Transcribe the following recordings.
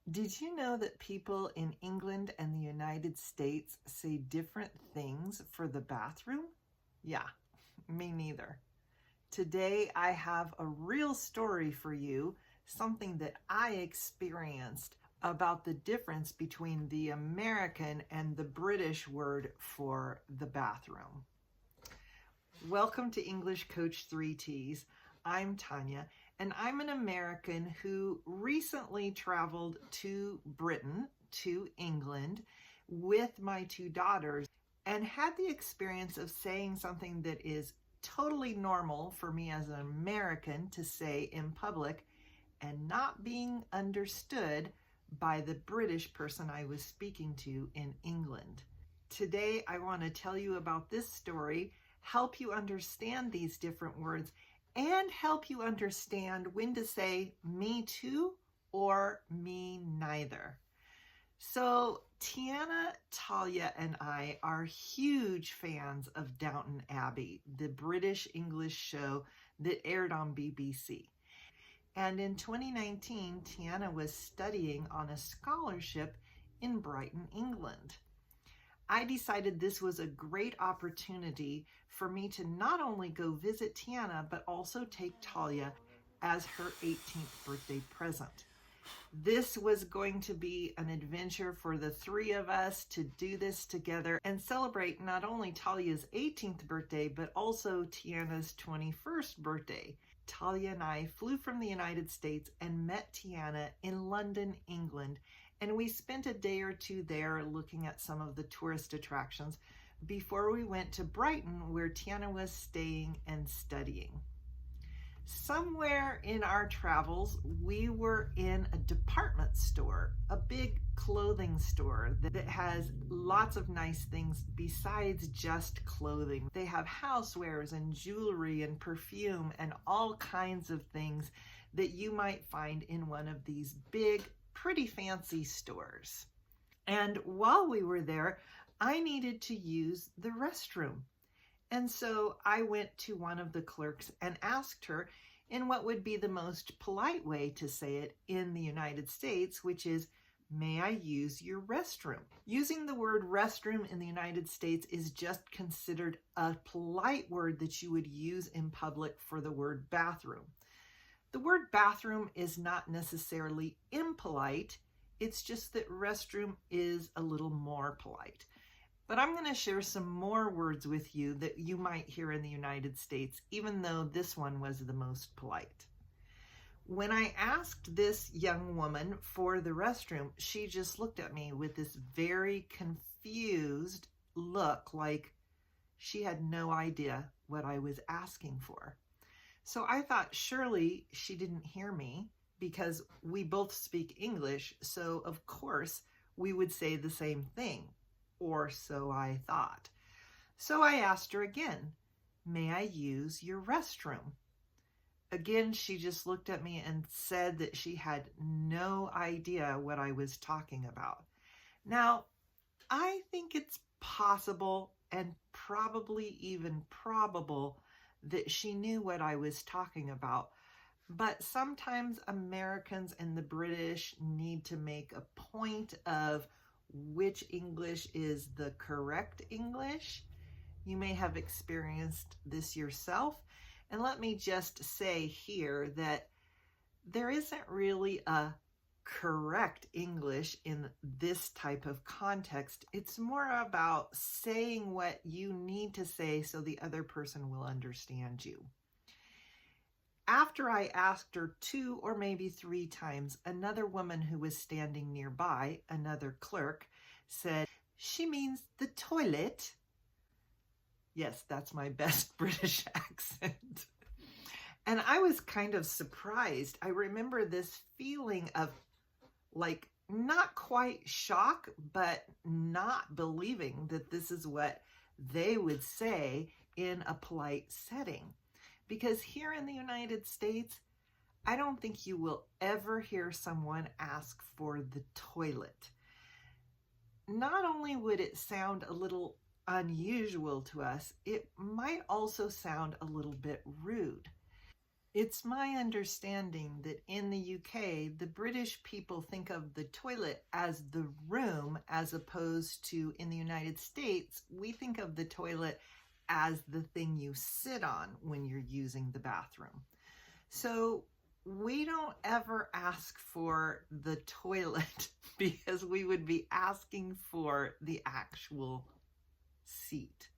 Did you know that people in England and the United States say different things for the bathroom? Yeah, me neither. Today I have a real story for you, something that I experienced about the difference between the American and the British word for the bathroom. Welcome to English Coach 3Ts. I'm Tanya, and I'm an American who recently traveled to Britain, to England, with my two daughters and had the experience of saying something that is totally normal for me as an American to say in public and not being understood by the British person I was speaking to in England. Today, I want to tell you about this story, help you understand these different words, and help you understand when to say me too or me neither. So Tiana, Talia, and I are huge fans of Downton Abbey, the British English show that aired on BBC. And in 2019, Tiana was studying on a scholarship in Brighton, England. I decided this was a great opportunity for me to not only go visit Tiana, but also take Talia as her 18th birthday present. This was going to be an adventure for the three of us to do this together and celebrate not only Talia's 18th birthday, but also Tiana's 21st birthday. Talia and I flew from the United States and met Tiana in London, England, and we spent a day or two there looking at some of the tourist attractions before we went to Brighton, where Tiana was staying and studying. Somewhere in our travels, we were in a department store, a big clothing store that has lots of nice things besides just clothing. They have housewares and jewelry and perfume and all kinds of things that you might find in one of these big, pretty fancy stores. And while we were there, I needed to use the restroom. And so I went to one of the clerks and asked her in what would be the most polite way to say it in the United States, which is, "May I use your restroom?" Using the word restroom in the United States is just considered a polite word that you would use in public for the word bathroom. The word bathroom is not necessarily impolite, it's just that restroom is a little more polite. But I'm going to share some more words with you that you might hear in the United States, even though this one was the most polite. When I asked this young woman for the restroom, she just looked at me with this very confused look, like she had no idea what I was asking for. So I thought surely she didn't hear me because we both speak English, so of course we would say the same thing. Or so I thought. So I asked her again, "May I use your restroom?" Again, she just looked at me and said that she had no idea what I was talking about. Now, I think it's possible and probably even probable that she knew what I was talking about. But sometimes Americans and the British need to make a point of which English is the correct English. You may have experienced this yourself. And let me just say here that there isn't really a correct English in this type of context. It's more about saying what you need to say so the other person will understand you. After I asked her 2 or maybe 3 times, another woman who was standing nearby, another clerk, said, "She means the toilet." Yes, that's my best British accent. And I was kind of surprised. I remember this feeling of like not quite shock, but not believing that this is what they would say in a polite setting. Because here in the United States, I don't think you will ever hear someone ask for the toilet. Not only would it sound a little unusual to us, it might also sound a little bit rude. It's my understanding that in the UK, the British people think of the toilet as the room, as opposed to in the United States, we think of the toilet as the thing you sit on when you're using the bathroom. So we don't ever ask for the toilet because we would be asking for the actual seat.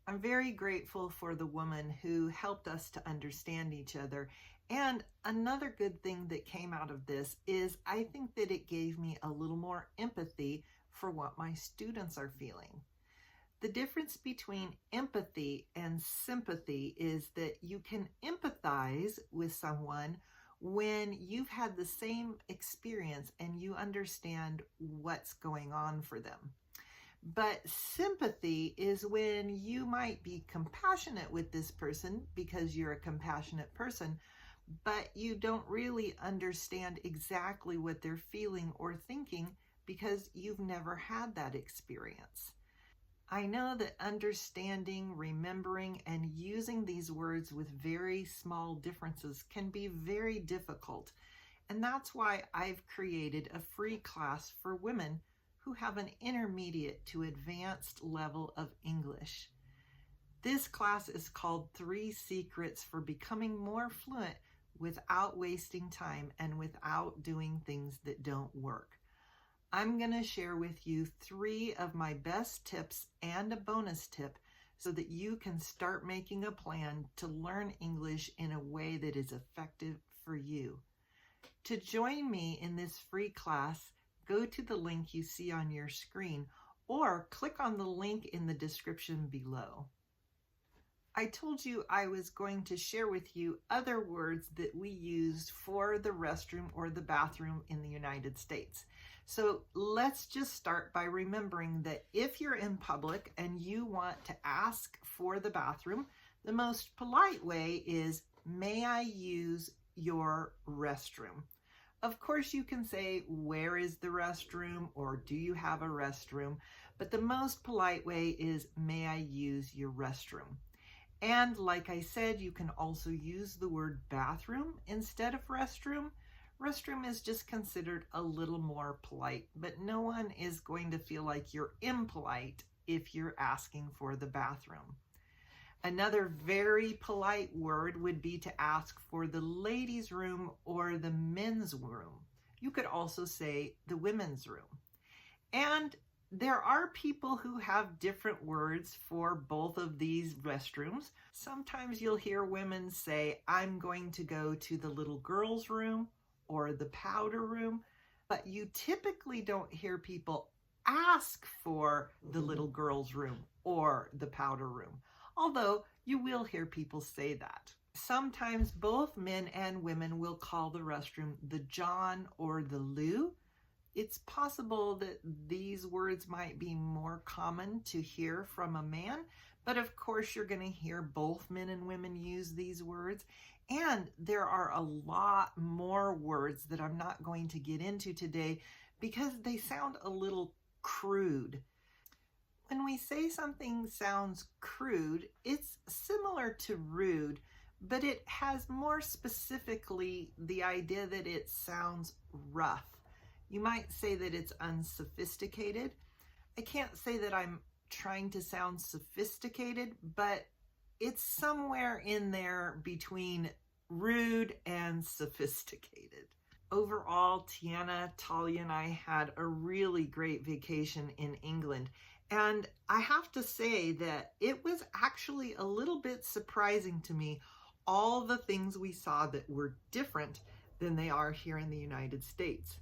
I'm very grateful for the woman who helped us to understand each other. And another good thing that came out of this is I think that it gave me a little more empathy for what my students are feeling. The difference between empathy and sympathy is that you can empathize with someone when you've had the same experience and you understand what's going on for them. But sympathy is when you might be compassionate with this person because you're a compassionate person, but you don't really understand exactly what they're feeling or thinking because you've never had that experience. I know that understanding, remembering, and using these words with very small differences can be very difficult. And that's why I've created a free class for women who have an intermediate to advanced level of English. This class is called 3 Secrets for Becoming More Fluent Without Wasting Time and Without Doing Things That Don't Work. I'm going to share with you 3 of my best tips and a bonus tip so that you can start making a plan to learn English in a way that is effective for you. To join me in this free class, go to the link you see on your screen or click on the link in the description below. I told you I was going to share with you other words that we use for the restroom or the bathroom in the United States. So let's just start by remembering that if you're in public and you want to ask for the bathroom, the most polite way is, "May I use your restroom?" Of course, you can say, "Where is the restroom?" or "Do you have a restroom?" But the most polite way is, "May I use your restroom?" And like I said, you can also use the word bathroom instead of restroom. Restroom is just considered a little more polite, but no one is going to feel like you're impolite if you're asking for the bathroom. Another very polite word would be to ask for the ladies' room or the men's room. You could also say the women's room. And there are people who have different words for both of these restrooms. Sometimes you'll hear women say, "I'm going to go to the little girl's room or the powder room," but you typically don't hear people ask for the little girl's room or the powder room, although you will hear people say that. Sometimes both men and women will call the restroom the John or the loo. It's possible that these words might be more common to hear from a man, but of course you're going to hear both men and women use these words. And there are a lot more words that I'm not going to get into today because they sound a little crude. When we say something sounds crude, it's similar to rude, but it has more specifically the idea that it sounds rough. You might say that it's unsophisticated. I can't say that I'm trying to sound sophisticated, but it's somewhere in there between rude and sophisticated. Overall, Tiana, Talia, and I had a really great vacation in England. And I have to say that it was actually a little bit surprising to me, all the things we saw that were different than they are here in the United States.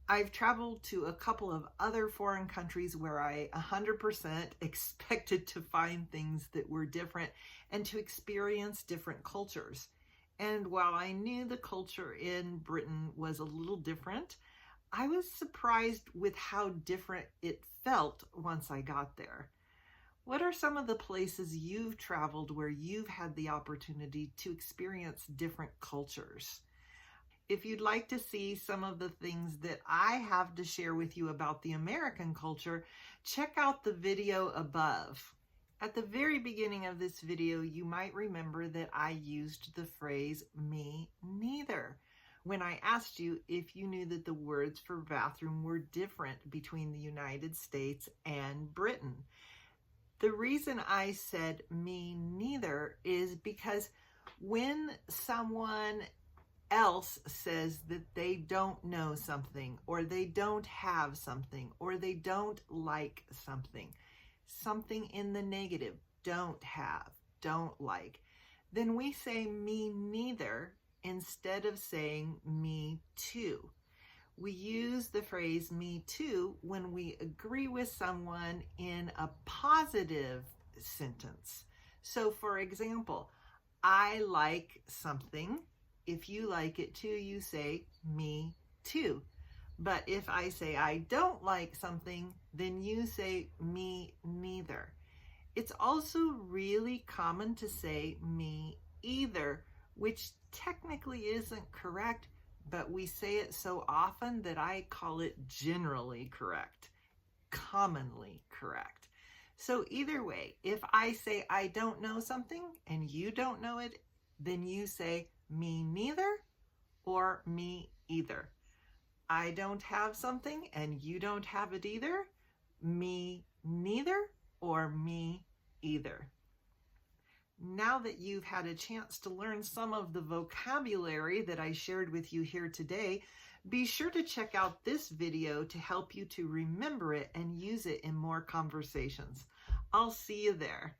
I've traveled to a couple of other foreign countries where I 100% expected to find things that were different and to experience different cultures. And while I knew the culture in Britain was a little different, I was surprised with how different it felt once I got there. What are some of the places you've traveled where you've had the opportunity to experience different cultures? If you'd like to see some of the things that I have to share with you about the American culture, check out the video above. At the very beginning of this video, you might remember that I used the phrase me neither when I asked you if you knew that the words for bathroom were different between the United States and Britain. The reason I said me neither is because when someone else says that they don't know something, or they don't have something, or they don't like something in the negative, don't have, don't like, then we say me neither instead of saying me too. We use the phrase me too when we agree with someone in a positive sentence. So for example, I like something. If you like it too, you say me too. But if I say I don't like something, then you say me neither. It's also really common to say me either, which technically isn't correct, but we say it so often that I call it generally correct, commonly correct. So either way, if I say I don't know something and you don't know it, then you say me neither or me either. I don't have something and you don't have it either, me neither or me either. Now that you've had a chance to learn some of the vocabulary that I shared with you here today, be sure to check out this video to help you to remember it and use it in more conversations. I'll see you there.